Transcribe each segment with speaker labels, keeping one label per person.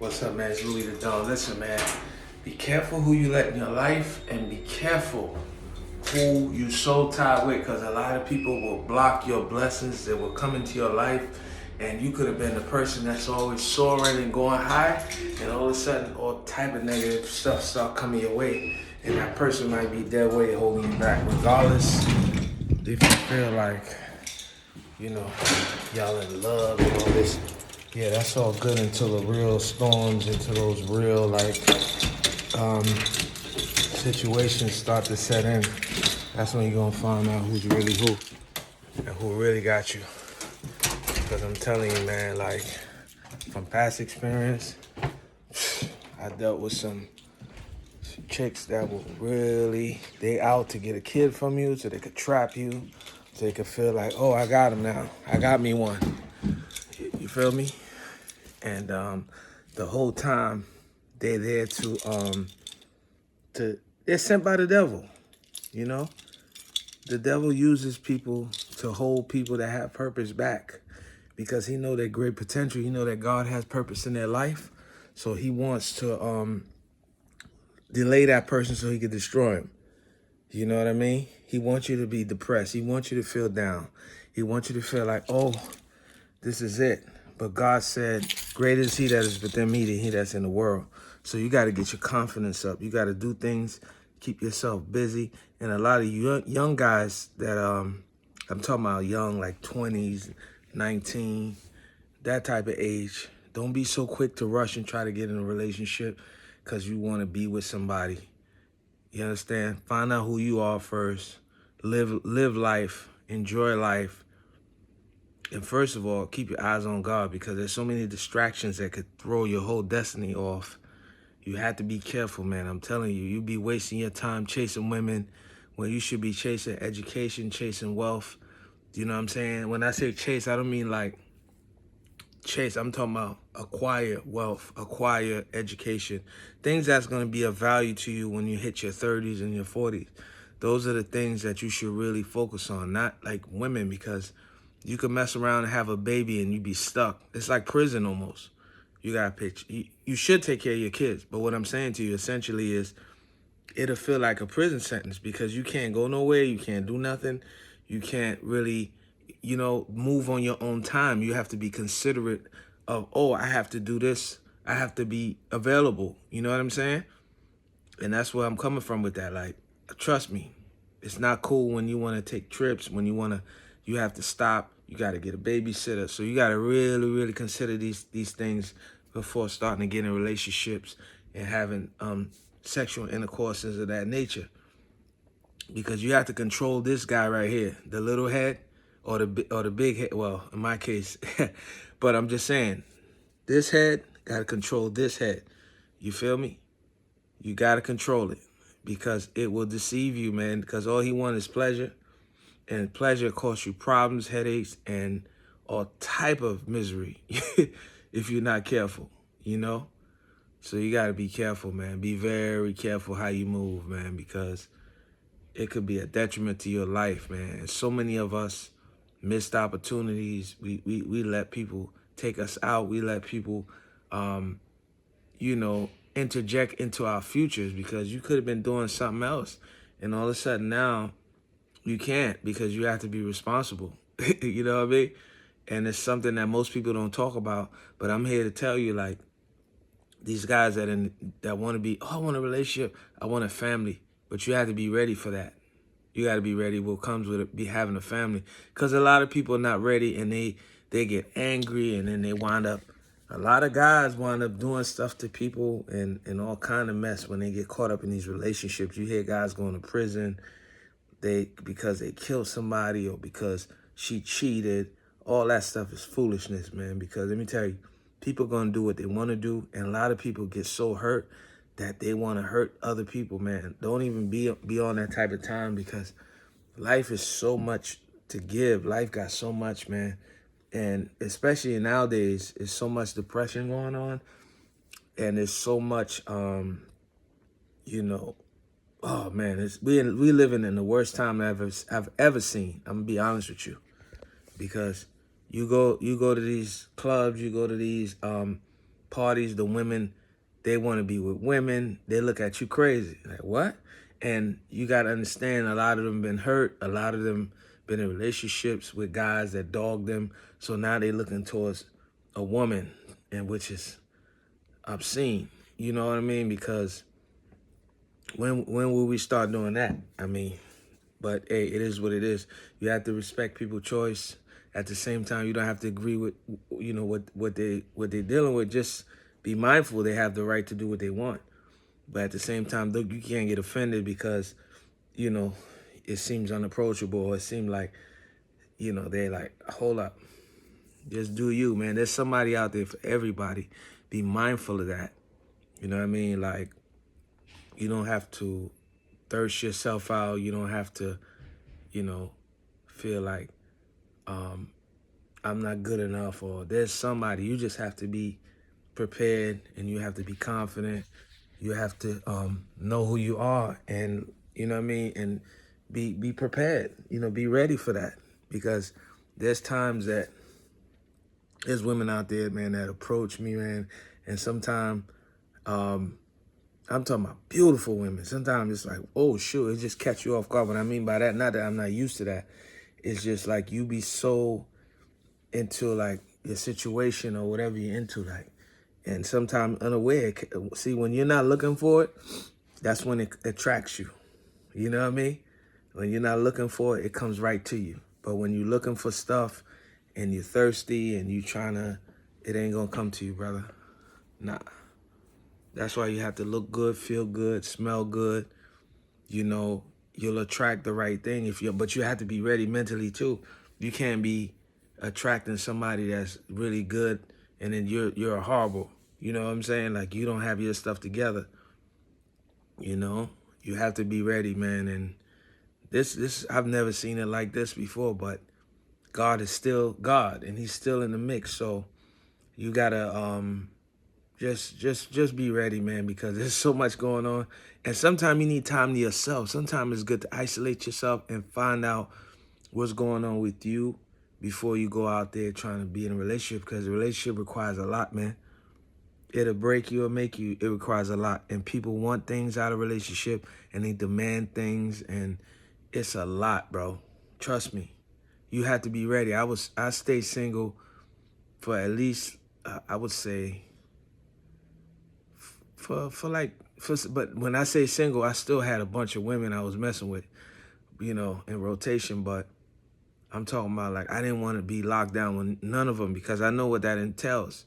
Speaker 1: What's up, man? It's louisdadon. Listen, man, be careful who you let in your life and be careful who you so tied with, because a lot of people will block your blessings that will come into your life, and you could have been the person that's always soaring and going high, and all of a sudden all type of negative stuff start coming your way, and that person might be dead weight holding you back. Regardless if you feel like, you know, y'all in love and all this, yeah, that's all good until the real storms, until those real situations start to set in. That's when you're gonna find out who's really who and who really got you. Because I'm telling you, man, like, from past experience, I dealt with some chicks that were really, they out to get a kid from you so they could trap you, so they could feel like, oh, I got him now. I got me one. You feel me? And the whole time they're there to they're sent by the devil, you know? The devil uses people to hold people that have purpose back, because he know their great potential. He know that God has purpose in their life. So he wants to delay that person so he can destroy him. You know what I mean? He wants you to be depressed. He wants you to feel down. He wants you to feel like, oh, this is it. But God said, greater is he that is within me than he that's in the world. So you got to get your confidence up. You got to do things, keep yourself busy. And a lot of young guys that, I'm talking about young, like 20s, 19, that type of age, don't be so quick to rush and try to get in a relationship because you want to be with somebody. You understand? Find out who you are first. Live life. Enjoy life. And first of all, keep your eyes on God, because there's so many distractions that could throw your whole destiny off. You have to be careful, man. I'm telling you, you be wasting your time chasing women when you should be chasing education, chasing wealth. You know what I'm saying? When I say chase, I don't mean like chase. I'm talking about acquire wealth, acquire education, things that's going to be of value to you when you hit your 30s and your 40s. Those are the things that you should really focus on, not like women, because you could mess around and have a baby and you be stuck. It's like prison almost. You got to pitch. You should take care of your kids. But what I'm saying to you essentially is it'll feel like a prison sentence, because you can't go nowhere. You can't do nothing. You can't really, move on your own time. You have to be considerate of, oh, I have to do this. I have to be available. You know what I'm saying? And that's where I'm coming from with that. Like, trust me, it's not cool when you want to take trips, when you have to stop. You got to get a babysitter. So you got to really, really consider these things before starting to get in relationships and having sexual intercourses of that nature. Because you have to control this guy right here, the little head or the big head. Well, in my case, but I'm just saying, this head got to control this head. You feel me? You got to control it, because it will deceive you, man, because all he wants is pleasure. And pleasure costs you problems, headaches, and all type of misery if you're not careful, So you got to be careful, man. Be very careful how you move, man, because it could be a detriment to your life, man. And so many of us missed opportunities. We let people take us out. We let people, interject into our futures, because you could have been doing something else. And all of a sudden now, you can't, because you have to be responsible. You know what I mean? And it's something that most people don't talk about. But I'm here to tell you, like, these guys that want to be, oh, I want a relationship, I want a family. But you have to be ready for that. You got to be ready what comes with it, be having a family. Because a lot of people are not ready, and they get angry, and then they a lot of guys wind up doing stuff to people and all kind of mess when they get caught up in these relationships. You hear guys going to prison, because they killed somebody or because she cheated. All that stuff is foolishness, man, because let me tell you, people going to do what they want to do, and a lot of people get so hurt that they want to hurt other people, man. Don't even be on that type of time, because life is so much to give. Life got so much, man. And especially nowadays, there's so much depression going on, and there's so much, oh man, we living in the worst time I've ever seen. I'm gonna be honest with you, because you go to these clubs, you go to these parties, the women, they want to be with women. They look at you crazy. Like, what? And you got to understand, a lot of them been hurt. A lot of them been in relationships with guys that dogged them. So now they looking towards a woman, and which is obscene. You know what I mean? Because when will we start doing that? I mean, but hey, it is what it is. You have to respect people's choice. At the same time, you don't have to agree with, you know, what they're dealing with. Just be mindful they have the right to do what they want. But at the same time, look, you can't get offended because, you know, it seems unapproachable, or it seems like, you know, they're like, hold up, just do you, man. There's somebody out there for everybody. Be mindful of that. You know what I mean? Like, you don't have to thirst yourself out. You don't have to, you know, feel like I'm not good enough, or there's somebody. You just have to be prepared, and you have to be confident. You have to know who you are, and you know what I mean, and be prepared. You know, be ready for that, because there's times that there's women out there, man, that approach me, man, and sometimes I'm talking about beautiful women. Sometimes it's like, oh shoot, it just catch you off guard. What I mean by that, not that I'm not used to that. It's just like you be so into like your situation or whatever you're into, like, and sometimes unaware. See, when you're not looking for it, that's when it attracts you. You know what I mean? When you're not looking for it, it comes right to you. But when you're looking for stuff and you're thirsty and you trying to, it ain't gonna come to you, brother. Nah. That's why you have to look good, feel good, smell good. You know, you'll attract the right thing but you have to be ready mentally too. You can't be attracting somebody that's really good and then you're horrible. You know what I'm saying? Like, you don't have your stuff together. You know, you have to be ready, man. And this I've never seen it like this before, but God is still God, and he's still in the mix. So you gotta just be ready, man, because there's so much going on. And sometimes you need time to yourself. Sometimes it's good to isolate yourself and find out what's going on with you before you go out there trying to be in a relationship, because a relationship requires a lot, man. It'll break you or make you. It requires a lot. And people want things out of a relationship, and they demand things, and it's a lot, bro. Trust me. You have to be ready. I stayed single for at least, I would say, but when I say single, I still had a bunch of women I was messing with, you know, in rotation. But I'm talking about, like, I didn't want to be locked down with none of them, because I know what that entails.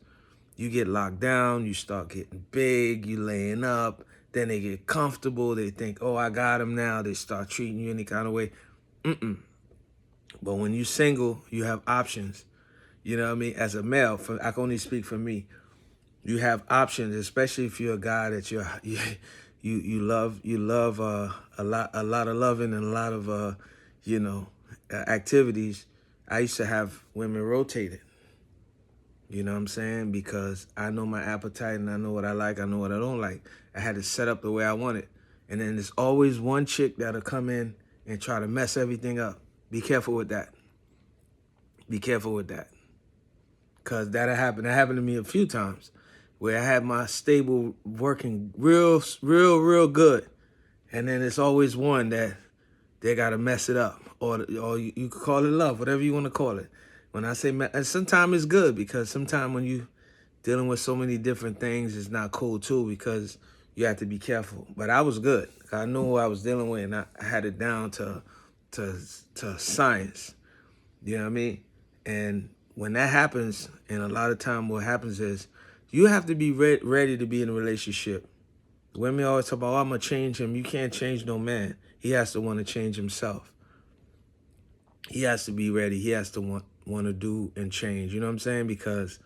Speaker 1: You get locked down, you start getting big, you laying up, then they get comfortable, they think, oh, I got them now, they start treating you any kind of way. But when you single, you have options. You know what I mean? As a male, I can only speak for me. You have options, especially if you're a guy that you love a lot of loving and a lot of you know, activities. I used to have women rotated. You know what I'm saying? Because I know my appetite, and I know what I like, I know what I don't like. I had to set up the way I want it. And then there's always one chick that'll come in and try to mess everything up. Be careful with that. Be careful with that. Because that'll happen. That happened to me a few times, where I had my stable working real good. And then there's always one that they got to mess it up. Or you could call it love, whatever you want to call it. When I say, and sometimes it's good, because sometimes when you dealing with so many different things, it's not cool too, because you have to be careful. But I was good. I knew who I was dealing with, and I had it down to science. You know what I mean? And when that happens, and a lot of time what happens is, you have to be ready to be in a relationship. Women always talk about, oh, I'm going to change him. You can't change no man. He has to want to change himself. He has to be ready. He has to want to do and change. You know what I'm saying? Because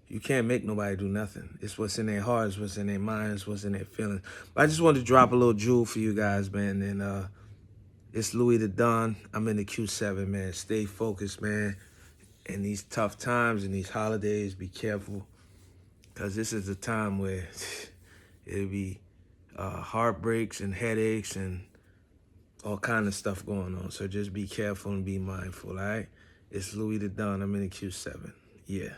Speaker 1: you can't make nobody do nothing. It's what's in their hearts, what's in their minds, what's in their feelings. But I just wanted to drop a little jewel for you guys, man. And it's Louis the Don. I'm in the Q7, man. Stay focused, man. In these tough times and these holidays, be careful. Because this is a time where it'll be heartbreaks and headaches and all kind of stuff going on. So just be careful and be mindful, all right? It's Louis the Don. I'm in the Q7. Yeah.